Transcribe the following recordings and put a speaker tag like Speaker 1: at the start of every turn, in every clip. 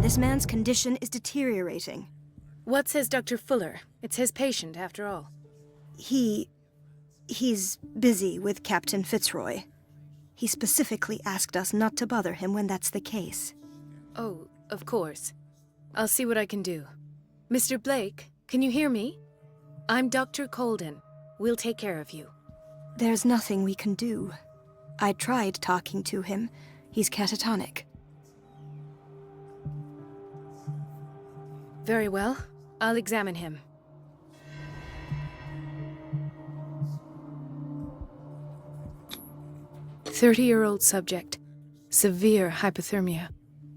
Speaker 1: This man's condition is deteriorating.
Speaker 2: What says Dr. Fuller? It's his patient, after all.
Speaker 1: He's busy with Captain Fitzroy. He specifically asked us not to bother him when that's the case.
Speaker 2: Oh, of course. I'll see what I can do. Mr. Blake, can you hear me? I'm Dr. Colden. We'll take care of you.
Speaker 1: There's nothing we can do. I tried talking to him. He's catatonic.
Speaker 2: Very well. I'll examine him. "30-year-old subject. Severe hypothermia.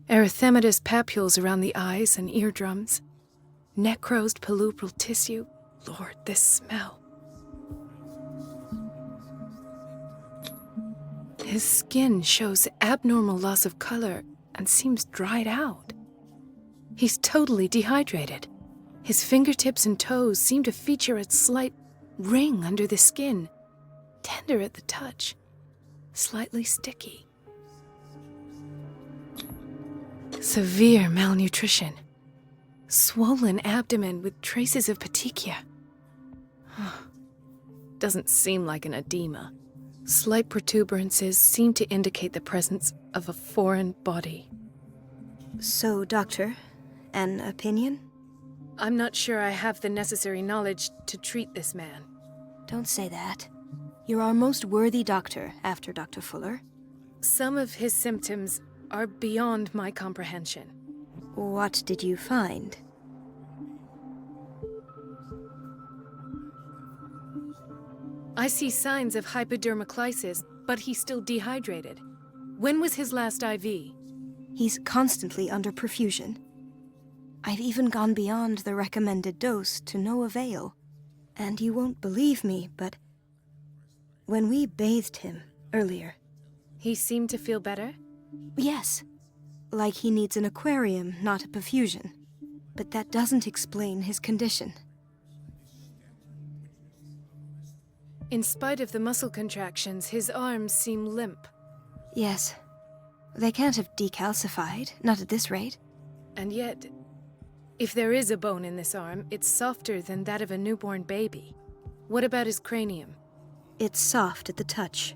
Speaker 2: Erythematous papules around the eyes and eardrums. Necrosed palpebral tissue. Lord, this smell. His skin shows abnormal loss of color and seems dried out. He's totally dehydrated. His fingertips and toes seem to feature a slight ring under the skin, tender at the touch, slightly sticky. Severe malnutrition. Swollen abdomen with traces of petechia. Doesn't seem like an edema. Slight protuberances seem to indicate the presence of a foreign body.
Speaker 1: So, Doctor, an opinion?
Speaker 2: I'm not sure I have the necessary knowledge to treat this man.
Speaker 1: Don't say that. You're our most worthy doctor after Dr. Fuller.
Speaker 2: Some of his symptoms are beyond my comprehension.
Speaker 1: What did you find?
Speaker 2: I see signs of hypodermoclysis, but he's still dehydrated. When was his last IV?
Speaker 1: He's constantly under perfusion. I've even gone beyond the recommended dose to no avail. And you won't believe me, but when we bathed him earlier...
Speaker 2: He seemed to feel better?
Speaker 1: Yes. Like he needs an aquarium, not a perfusion. But that doesn't explain his condition.
Speaker 2: In spite of the muscle contractions, his arms seem limp.
Speaker 1: Yes. They can't have decalcified, not at this rate.
Speaker 2: And yet, if there is a bone in this arm, it's softer than that of a newborn baby. What about his cranium?
Speaker 1: It's soft at the touch.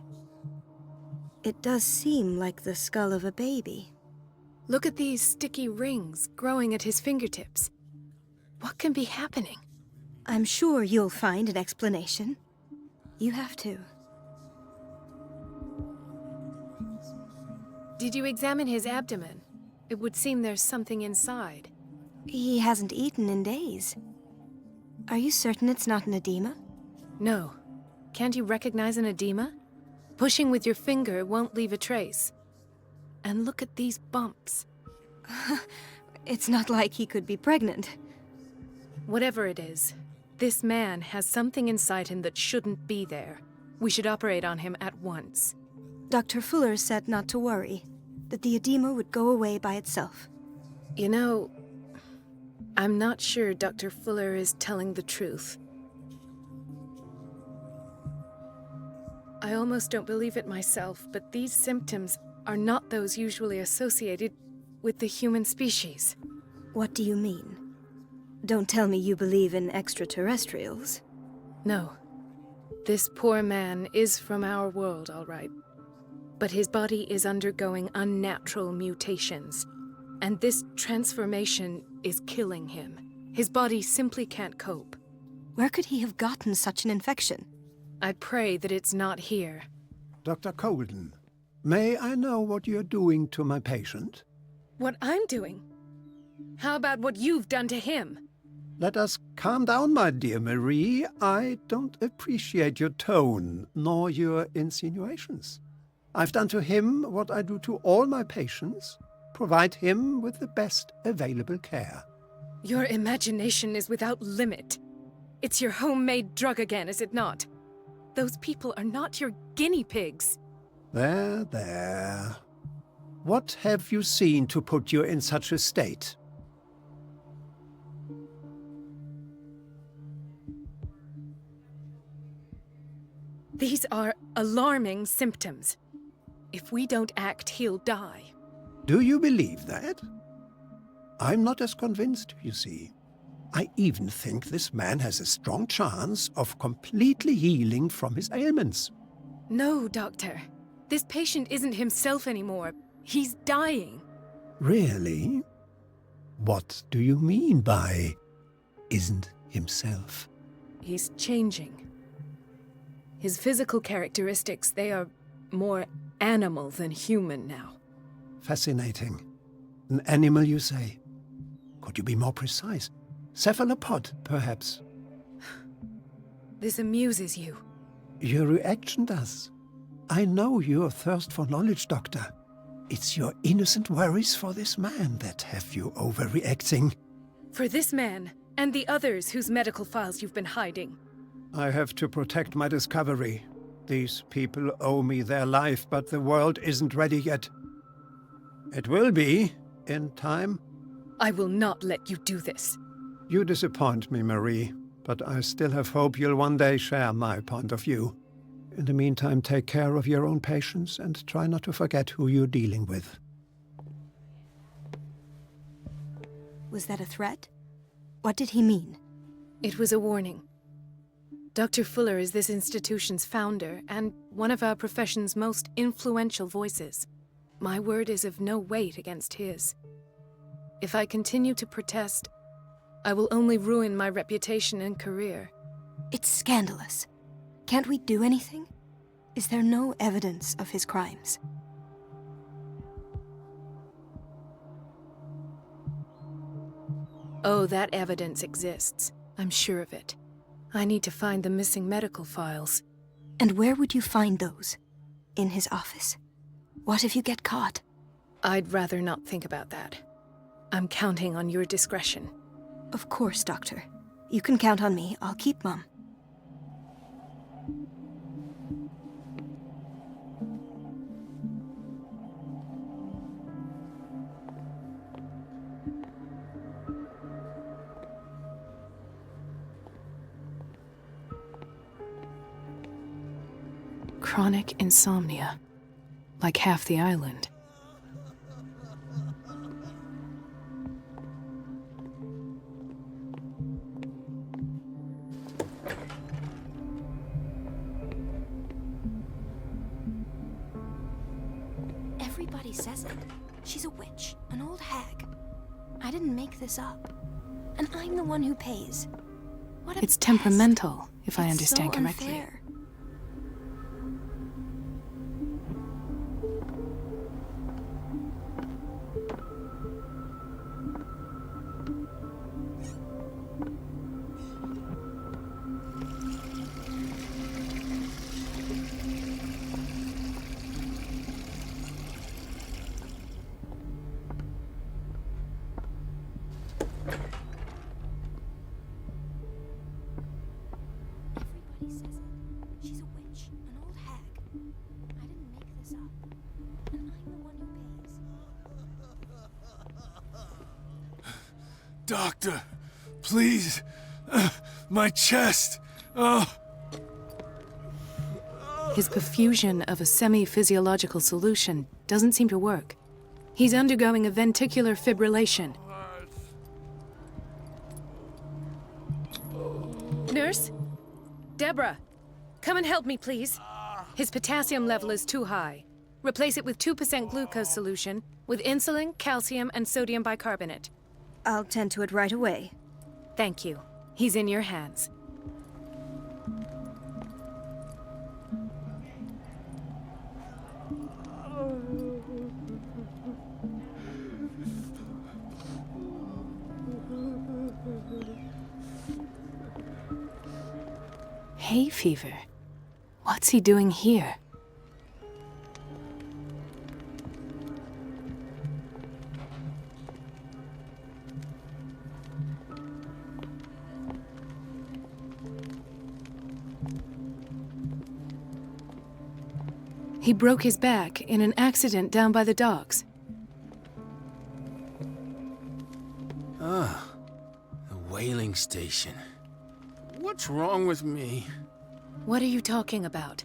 Speaker 1: It does seem like the skull of a baby.
Speaker 2: Look at these sticky rings growing at his fingertips. What can be happening?
Speaker 1: I'm sure you'll find an explanation. You have to.
Speaker 2: Did you examine his abdomen? It would seem there's something inside.
Speaker 1: He hasn't eaten in days. Are you certain it's not an edema?
Speaker 2: No. Can't you recognize an edema? Pushing with your finger won't leave a trace. And look at these bumps.
Speaker 1: It's not like he could be pregnant.
Speaker 2: Whatever it is, this man has something inside him that shouldn't be there. We should operate on him at once.
Speaker 1: Dr. Fuller said not to worry, that the edema would go away by itself.
Speaker 2: You know, I'm not sure Dr. Fuller is telling the truth. I almost don't believe it myself, but these symptoms are not those usually associated with the human species.
Speaker 1: What do you mean? Don't tell me you believe in extraterrestrials.
Speaker 2: No. This poor man is from our world, all right. But his body is undergoing unnatural mutations, and this transformation is killing him. His body simply can't cope.
Speaker 1: Where could he have gotten such an infection?
Speaker 2: I pray that it's not here.
Speaker 3: Dr. Colden, may I know what you're doing to my patient?
Speaker 2: What I'm doing? How about what you've done to him?
Speaker 3: Let us calm down, my dear Marie. I don't appreciate your tone, nor your insinuations. I've done to him what I do to all my patients, provide him with the best available care.
Speaker 2: Your imagination is without limit. It's your homemade drug again, is it not? Those people are not your guinea pigs.
Speaker 3: There, there. What have you seen to put you in such a state?
Speaker 2: These are alarming symptoms. If we don't act, he'll die.
Speaker 3: Do you believe that? I'm not as convinced, you see. I even think this man has a strong chance of completely healing from his ailments.
Speaker 2: No, Doctor. This patient isn't himself anymore. He's dying.
Speaker 3: Really? What do you mean by isn't himself?
Speaker 2: He's changing. His physical characteristics, they are more animal than human now.
Speaker 3: Fascinating. An animal, you say? Could you be more precise? Cephalopod, perhaps?
Speaker 2: This amuses you.
Speaker 3: Your reaction does. I know your thirst for knowledge, Doctor. It's your innocent worries for this man that have you overreacting.
Speaker 2: For this man, and the others whose medical files you've been hiding.
Speaker 3: I have to protect my discovery. These people owe me their life, but the world isn't ready yet. It will be, in time.
Speaker 2: I will not let you do this.
Speaker 3: You disappoint me, Marie, but I still have hope you'll one day share my point of view. In the meantime, take care of your own patients and try not to forget who you're dealing with.
Speaker 1: Was that a threat? What did he mean?
Speaker 2: It was a warning. Dr. Fuller is this institution's founder and one of our profession's most influential voices. My word is of no weight against his. If I continue to protest, I will only ruin my reputation and career.
Speaker 1: It's scandalous. Can't we do anything? Is there no evidence of his crimes?
Speaker 2: Oh, that evidence exists. I'm sure of it. I need to find the missing medical files.
Speaker 1: And where would you find those? In his office? What if you get caught?
Speaker 2: I'd rather not think about that. I'm counting on your discretion.
Speaker 1: Of course, Doctor. You can count on me. I'll keep mum.
Speaker 2: Chronic insomnia. Like half the island.
Speaker 1: Everybody says it. She's a witch, an old hag. I didn't make this up. And I'm the one who pays. What a
Speaker 2: It's
Speaker 1: pest.
Speaker 2: temperamental, if I
Speaker 1: It's
Speaker 2: understand
Speaker 1: so
Speaker 2: correctly.
Speaker 1: unfair. Everybody says it. She's a witch, an old hag. I didn't make this up. And I'm the one who pays.
Speaker 4: Doctor, please. My chest.
Speaker 2: His perfusion of a semi-physiological solution doesn't seem to work. He's undergoing a ventricular fibrillation. Nurse? Deborah, come and help me, please. His potassium level is too high. Replace it with 2% glucose solution with insulin, calcium, and sodium bicarbonate.
Speaker 1: I'll tend to it right away.
Speaker 2: Thank you. He's in your hands. Hay fever. What's he doing here? He broke his back in an accident down by the docks.
Speaker 4: The whaling station. What's wrong with me?
Speaker 2: What are you talking about?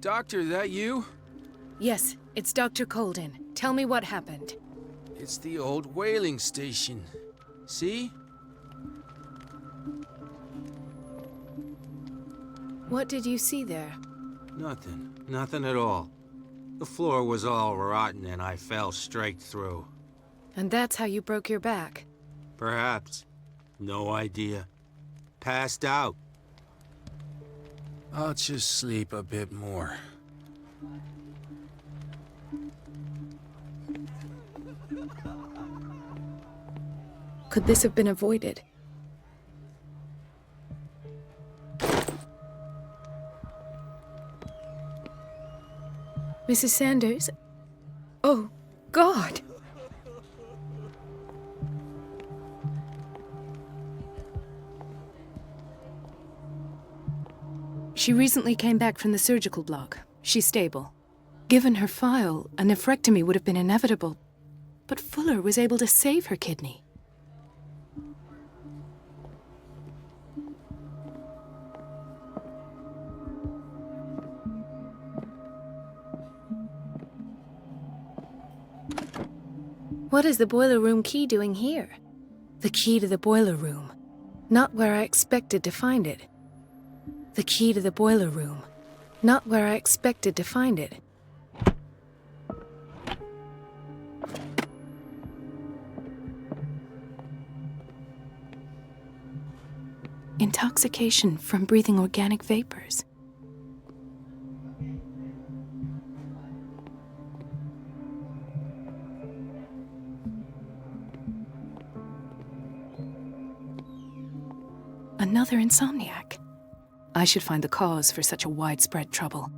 Speaker 4: Doctor, that you?
Speaker 2: Yes, it's Dr. Colden. Tell me what happened.
Speaker 4: It's the old whaling station. See?
Speaker 2: What did you see there?
Speaker 4: Nothing. Nothing at all. The floor was all rotten and I fell straight through.
Speaker 2: And that's how you broke your back.
Speaker 4: Perhaps. No idea. Passed out. I'll just sleep a bit more.
Speaker 2: Could this have been avoided? Mrs. Sanders? Oh, God! She recently came back from the surgical block. She's stable. Given her file, a nephrectomy would have been inevitable. But Fuller was able to save her kidney. What is the boiler room key doing here? The key to the boiler room. Not where I expected to find it. The key to the boiler room. Not where I expected to find it. Intoxication from breathing organic vapors. Another insomniac. I should find the cause for such a widespread trouble.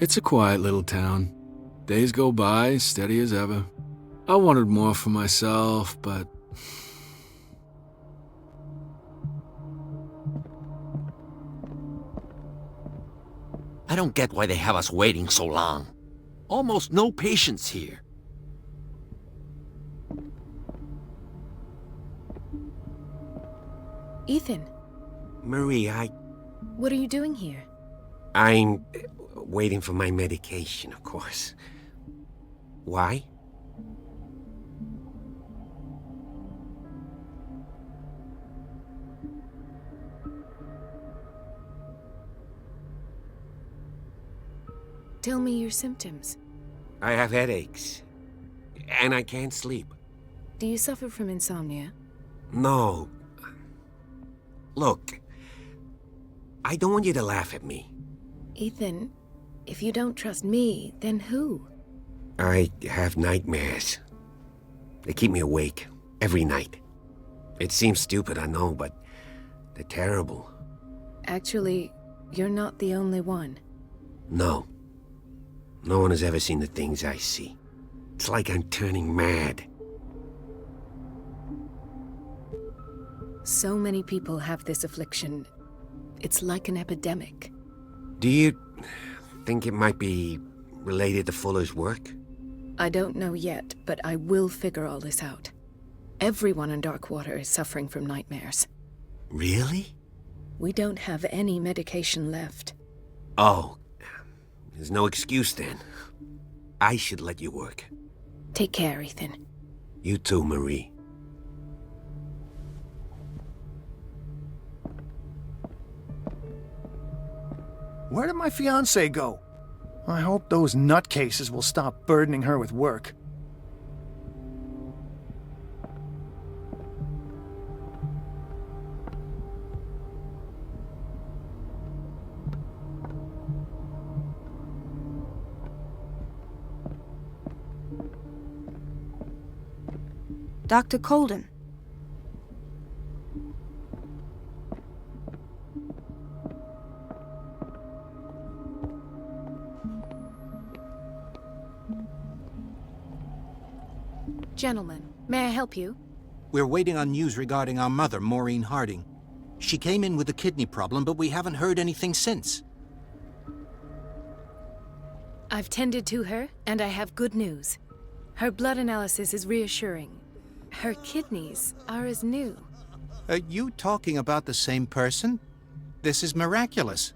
Speaker 5: It's a quiet little town. Days go by, steady as ever. I wanted more for myself, but...
Speaker 6: I don't get why they have us waiting so long. Almost no patients here.
Speaker 2: Ethan,
Speaker 6: Marie,
Speaker 2: what are you doing here?
Speaker 6: I'm waiting for my medication, of course. Why?
Speaker 2: Tell me your symptoms.
Speaker 6: I have headaches. And I can't sleep.
Speaker 2: Do you suffer from insomnia?
Speaker 6: No. Look, I don't want you to laugh at me.
Speaker 2: Ethan, if you don't trust me, then who?
Speaker 6: I have nightmares. They keep me awake every night. It seems stupid, I know, but they're terrible.
Speaker 2: Actually, you're not the only one.
Speaker 6: No. No one has ever seen the things I see. It's like I'm turning mad.
Speaker 2: So many people have this affliction. It's like an epidemic.
Speaker 6: Do you think it might be related to Fuller's work?
Speaker 2: I don't know yet, but I will figure all this out. Everyone in Darkwater is suffering from nightmares.
Speaker 6: Really?
Speaker 2: We don't have any medication left.
Speaker 6: Oh, there's no excuse then. I should let you work.
Speaker 2: Take care, Ethan.
Speaker 6: You too, Marie.
Speaker 7: Where did my fiancée go? I hope those nutcases will stop burdening her with work.
Speaker 1: Dr. Colden.
Speaker 2: Gentlemen, may I help you?
Speaker 8: We're waiting on news regarding our mother, Maureen Harding. She came in with a kidney problem, but we haven't heard anything since.
Speaker 2: I've tended to her, and I have good news. Her blood analysis is reassuring. Her kidneys are as new.
Speaker 8: Are you talking about the same person? This is miraculous.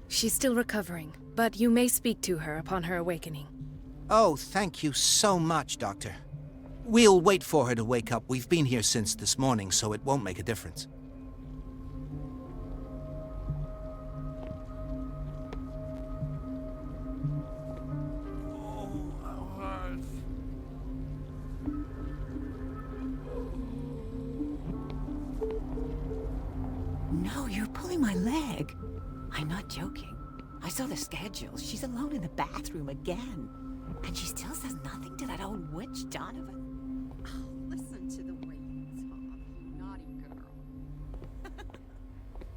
Speaker 2: She's still recovering, but you may speak to her upon her awakening.
Speaker 8: Oh, thank you so much, Doctor. We'll wait for her to wake up. We've been here since this morning, so it won't make a difference.
Speaker 9: No, you're pulling my leg. I'm not joking. I saw the schedule. She's alone in the bathroom again. And she still says nothing to that old witch, Donovan.
Speaker 10: Oh, listen to the way you talk, you naughty girl.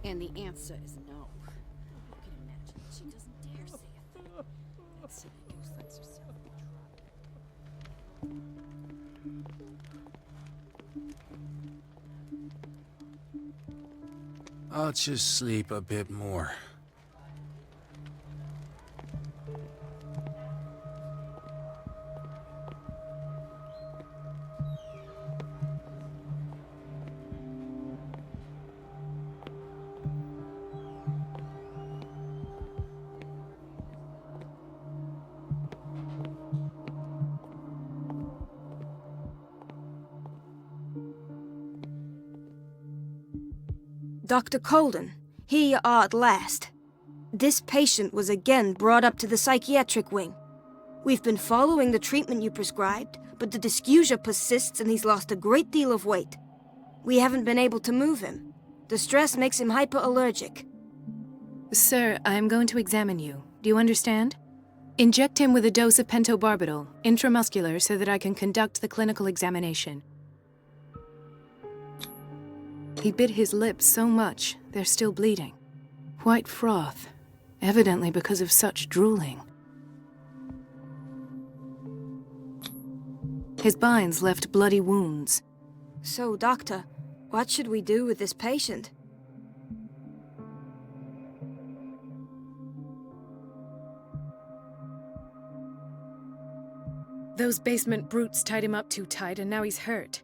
Speaker 10: And the answer is no. You can imagine that she doesn't dare say a thing. That silly goose lets herself be trapped.
Speaker 5: I'll just sleep a bit more.
Speaker 1: Dr. Colden, here you are at last. This patient was again brought up to the psychiatric wing. We've been following the treatment you prescribed, but the dysgeusia persists and he's lost a great deal of weight. We haven't been able to move him. The stress makes him hyperallergic.
Speaker 2: Sir, I am going to examine you. Do you understand? Inject him with a dose of pentobarbital, intramuscular, so that I can conduct the clinical examination. He bit his lips so much, they're still bleeding. White froth, evidently because of such drooling. His binds left bloody wounds.
Speaker 1: So, Doctor, what should we do with this patient?
Speaker 2: Those basement brutes tied him up too tight, and now he's hurt.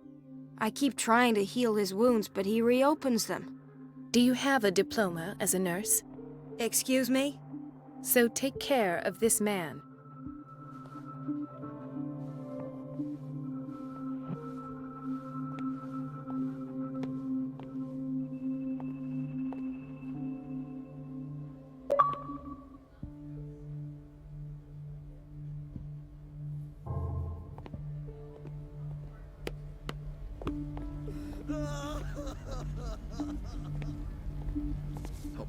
Speaker 1: I keep trying to heal his wounds, but he reopens them.
Speaker 2: Do you have a diploma as a nurse?
Speaker 1: Excuse me?
Speaker 2: So take care of this man.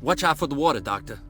Speaker 11: Watch out for the water, Doctor.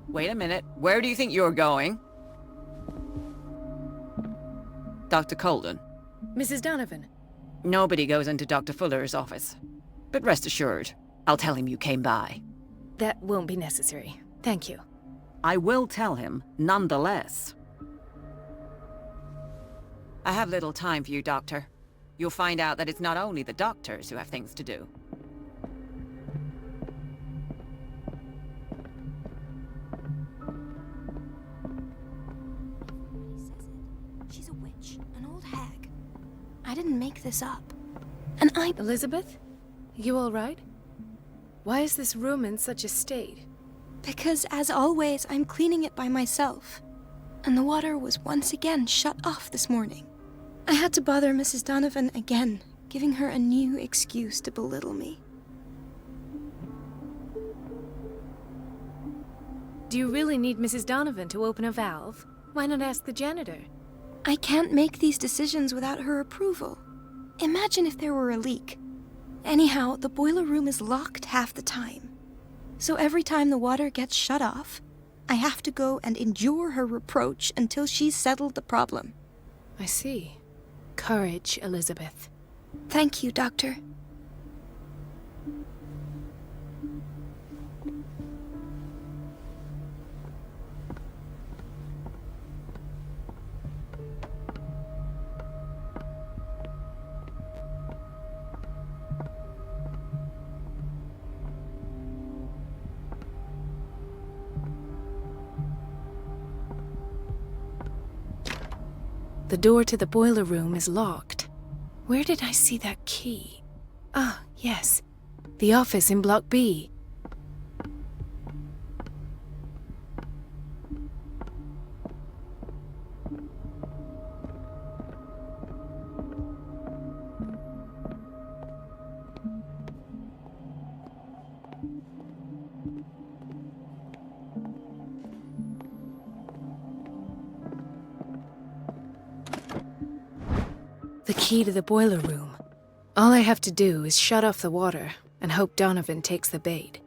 Speaker 9: Wait a minute. Where do you think you're going? Dr. Colden.
Speaker 2: Mrs. Donovan.
Speaker 9: Nobody goes into Dr. Fuller's office. But rest assured, I'll tell him you came by.
Speaker 2: That won't be necessary. Thank you.
Speaker 9: I will tell him, nonetheless. I have little time for you, Doctor. You'll find out that it's not only the doctors who have things to do.
Speaker 1: She's a witch, an old hag. I didn't make this up. And
Speaker 2: Elizabeth? You all right? Why is this room in such a state?
Speaker 1: Because, as always, I'm cleaning it by myself. and the water was once again shut off this morning. I had to bother Mrs. Donovan again, giving her a new excuse to belittle me.
Speaker 2: Do you really need Mrs. Donovan to open a valve? Why not ask the janitor?
Speaker 1: I can't make these decisions without her approval. Imagine if there were a leak. Anyhow, the boiler room is locked half the time. So every time the water gets shut off, I have to go and endure her reproach until she's settled the problem.
Speaker 2: I see. Courage, Elizabeth.
Speaker 1: Thank you, Doctor.
Speaker 2: The door to the boiler room is locked. Where did I see that key? Ah, yes. The office in Block B. The key to the boiler room. All I have to do is shut off the water and hope Donovan takes the bait.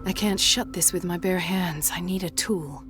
Speaker 2: I can't shut this with my bare hands. I need a tool.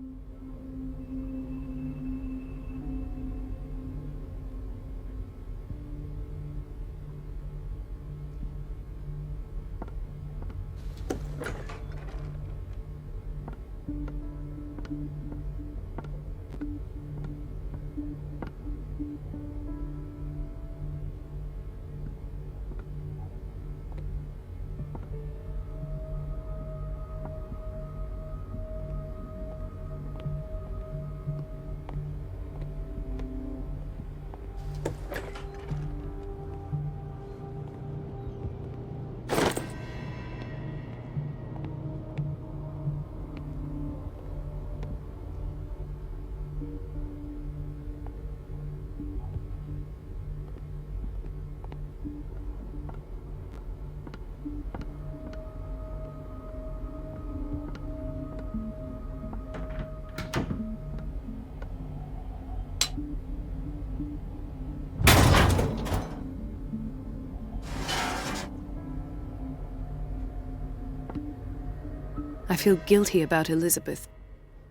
Speaker 2: I feel guilty about Elizabeth,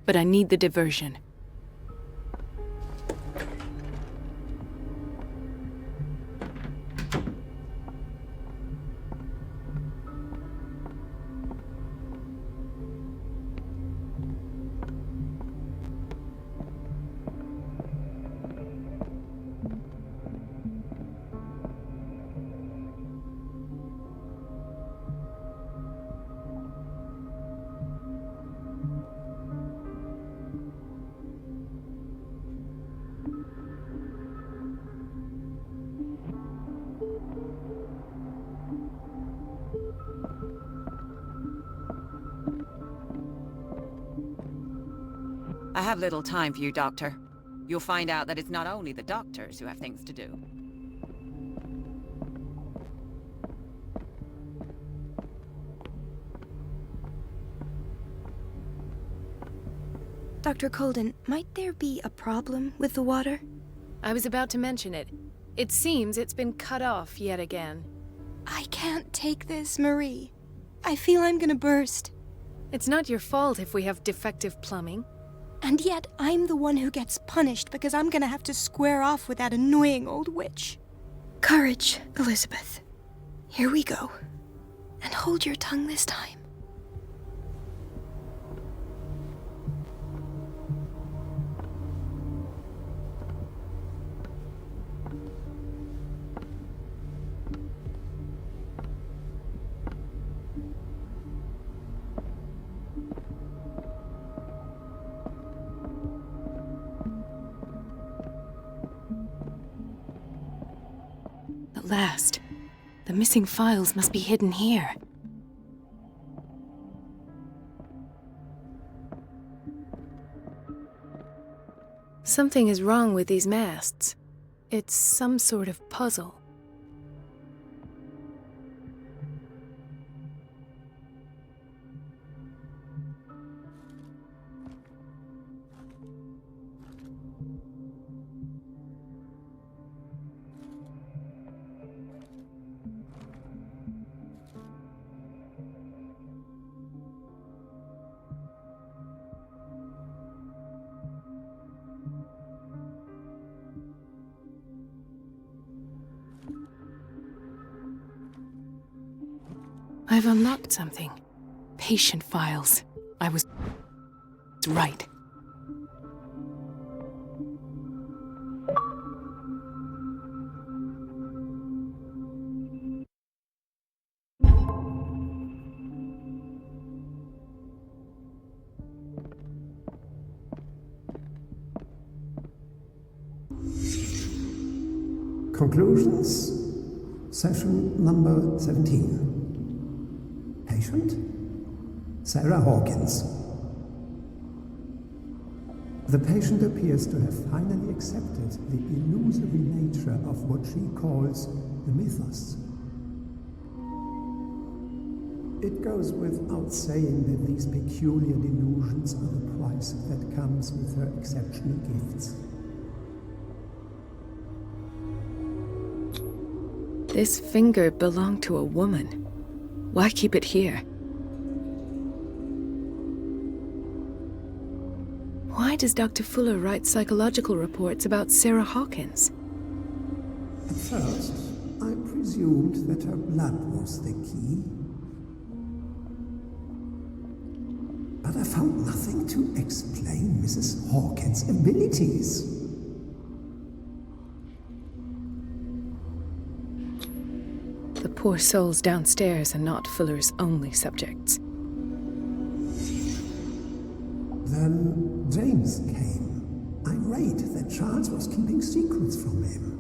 Speaker 2: but I need the diversion.
Speaker 9: I have little time for you, Doctor. You'll find out that it's not only the doctors who have things to do.
Speaker 1: Dr. Colden, might there be a problem with the water?
Speaker 2: I was about to mention it. It seems it's been cut off yet again.
Speaker 1: I can't take this, Marie. I feel I'm gonna burst.
Speaker 2: It's not your fault if we have defective plumbing.
Speaker 1: And yet, I'm the one who gets punished because I'm gonna have to square off with that annoying old witch. Courage, Elizabeth. Here we go. And hold your tongue this time.
Speaker 2: At last. The missing files must be hidden here. Something is wrong with these masts. It's some sort of puzzle. I've unlocked something. Patient files. I was right.
Speaker 3: Conclusions, session number 17. Patient, Sarah Hawkins. The patient appears to have finally accepted the illusory nature of what she calls the mythos. It goes without saying that these peculiar delusions are the price that comes with her exceptional gifts.
Speaker 2: This finger belonged to a woman. Why keep it here? Why does Dr. Fuller write psychological reports about Sarah Hawkins?
Speaker 3: At first, I presumed that her blood was the key. But I found nothing to explain Mrs. Hawkins' abilities.
Speaker 2: The poor souls downstairs are not Fuller's only subjects.
Speaker 3: Then James came, irate that Charles was keeping secrets from him.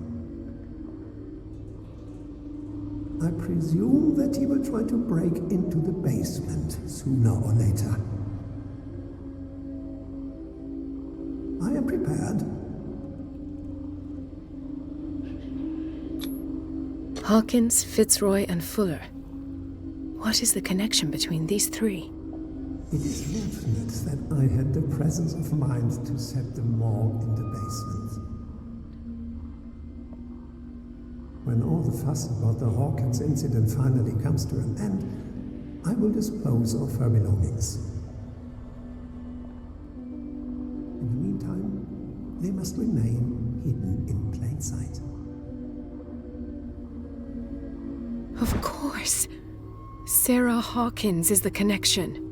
Speaker 3: I presume that he will try to break into the basement sooner or later. I am prepared.
Speaker 2: Hawkins, Fitzroy, and Fuller. What is the connection between these three?
Speaker 3: It is fortunate that I had the presence of mind to set the morgue in the basement. When all the fuss about the Hawkins incident finally comes to an end, I will dispose of her belongings. In the meantime, they must remain hidden in plain sight.
Speaker 2: Of course. Sarah Hawkins is the connection.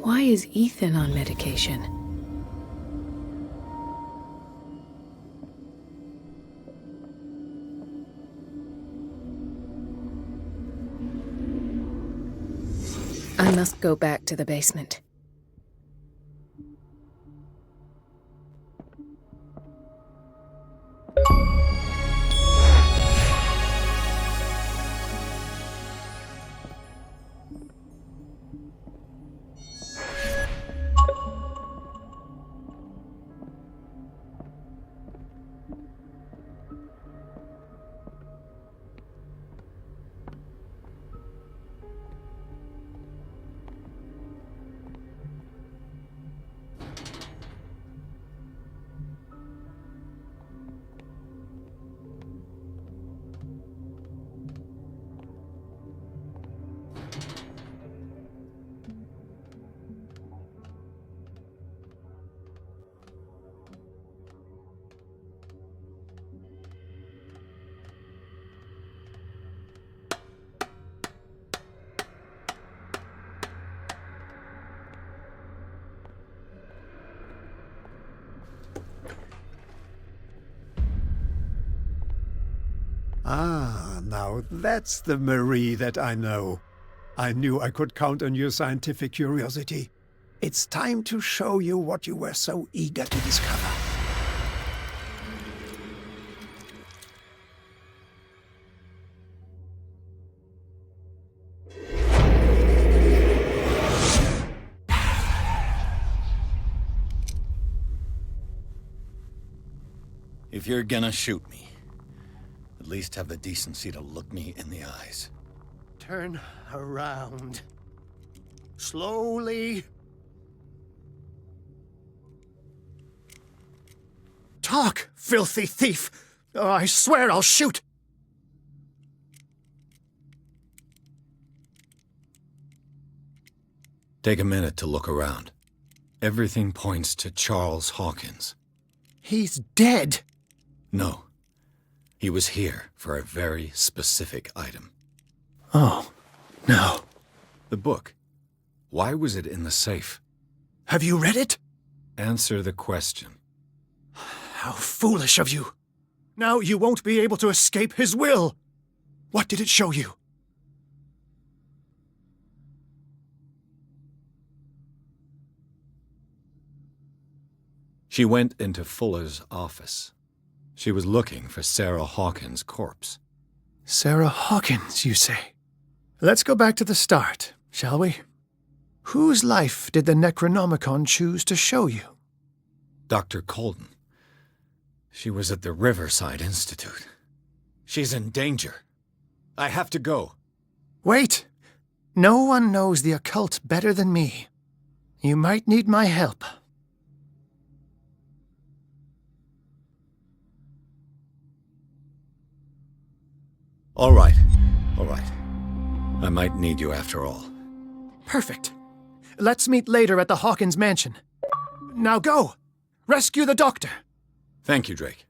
Speaker 2: Why is Ethan on medication? I must go back to the basement.
Speaker 3: Ah, now that's the Marie that I know. I knew I could count on your scientific curiosity. It's time to show you what you were so eager to discover.
Speaker 12: If you're gonna shoot me, at least have the decency to look me in the eyes.
Speaker 7: Turn around. Slowly. Talk, filthy thief! Oh, I swear I'll shoot!
Speaker 12: Take a minute to look around. Everything points to Charles Hawkins.
Speaker 7: He's dead!
Speaker 12: No. He was here for a very specific item.
Speaker 7: Oh, no.
Speaker 12: The book. Why was it in the safe?
Speaker 7: Have you read it?
Speaker 12: Answer the question.
Speaker 7: How foolish of you! Now you won't be able to escape his will! What did it show you?
Speaker 12: She went into Fuller's office. She was looking for Sarah Hawkins' corpse.
Speaker 7: Sarah Hawkins, you say? Let's go back to the start, shall we? Whose life did the Necronomicon choose to show you?
Speaker 12: Dr. Colden. She was at the Riverside Institute. She's in danger. I have to go.
Speaker 7: Wait! No one knows the occult better than me. You might need my help.
Speaker 12: All right. I might need you after all.
Speaker 7: Perfect. Let's meet later at the Hawkins mansion. Now go! Rescue the doctor!
Speaker 12: Thank you, Drake.